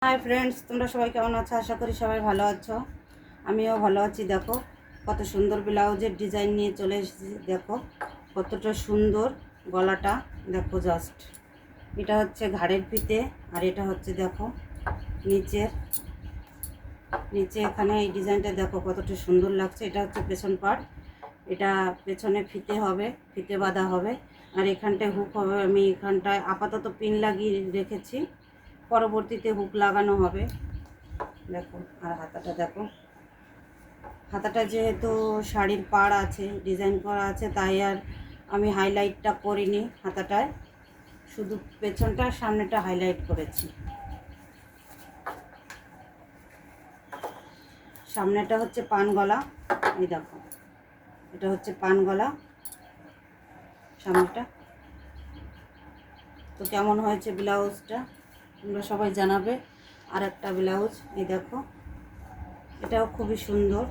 Hi friends, তোমরা সবাই কেমন আছো? আশা করি সবাই ভালো আছো। আমিও ভালো আছি। দেখো কত সুন্দর ব্লাউজের ডিজাইন নিয়ে চলে এসেছি। দেখো কতটা সুন্দর গলাটা। দেখো জাস্ট এটা হচ্ছে ঘাড়ের ফিতে, আর এটা হচ্ছে দেখো নিচে এখানে এই ডিজাইনটা দেখো কতটা সুন্দর লাগছে। এটা হচ্ছে পেছন পার্ট, এটা পেছনে ফিতে হবে, ফিতে বাঁধা হবে, আর এখানটায় হুক হবে। আমি এখানটায় আপাতত পিন লাগিয়ে রেখেছি, পরবর্তীতে হুক লাগানো হবে। দেখো আর হাতাটা দেখো, হাতাটা যেহেতু শাড়ির পাড় আছে, ডিজাইন করা আছে, তাই আর আমি হাইলাইটটা করিনি হাতাটায়, শুধু পেছনটা সামনেটা হাইলাইট করেছি। সামনেটা হচ্ছে পান গলা, এই দেখো এটা হচ্ছে পান গলা সামনেটা। তো কেমন হয়েছে ব্লাউজটা তোমরা সবাই জানাবে। আর একটা ব্লাউজ এই দেখো, এটাও খুবই সুন্দর।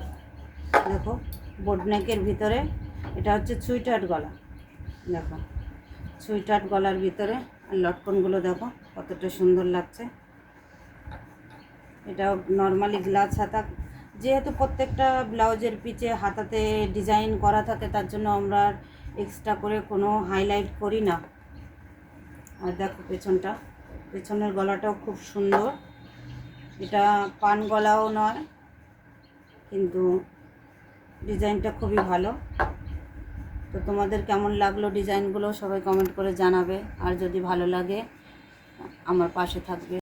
দেখো বোট নেকের ভিতরে, এটা হচ্ছে সুইটার গলা। দেখো সুইটার গলার ভিতরে, আর লটকনগুলো দেখো কতটা সুন্দর লাগছে। এটাও নর্মালি গ্লাস হাতা, যেহেতু প্রত্যেকটা ব্লাউজের পিছে হাতাতে ডিজাইন করা থাকে, তার জন্য আমরা এক্সট্রা করে কোনো হাইলাইট করি না। আর দেখো পেছনের গলাটাও খুব সুন্দর। এটা পান গলাও নয়, কিন্তু ডিজাইনটা খুবই ভালো। তো তোমাদের কেমন লাগলো ডিজাইনগুলো সবাই কমেন্ট করে জানাবে, আর যদি ভালো লাগে আমার পাশে থাকবে।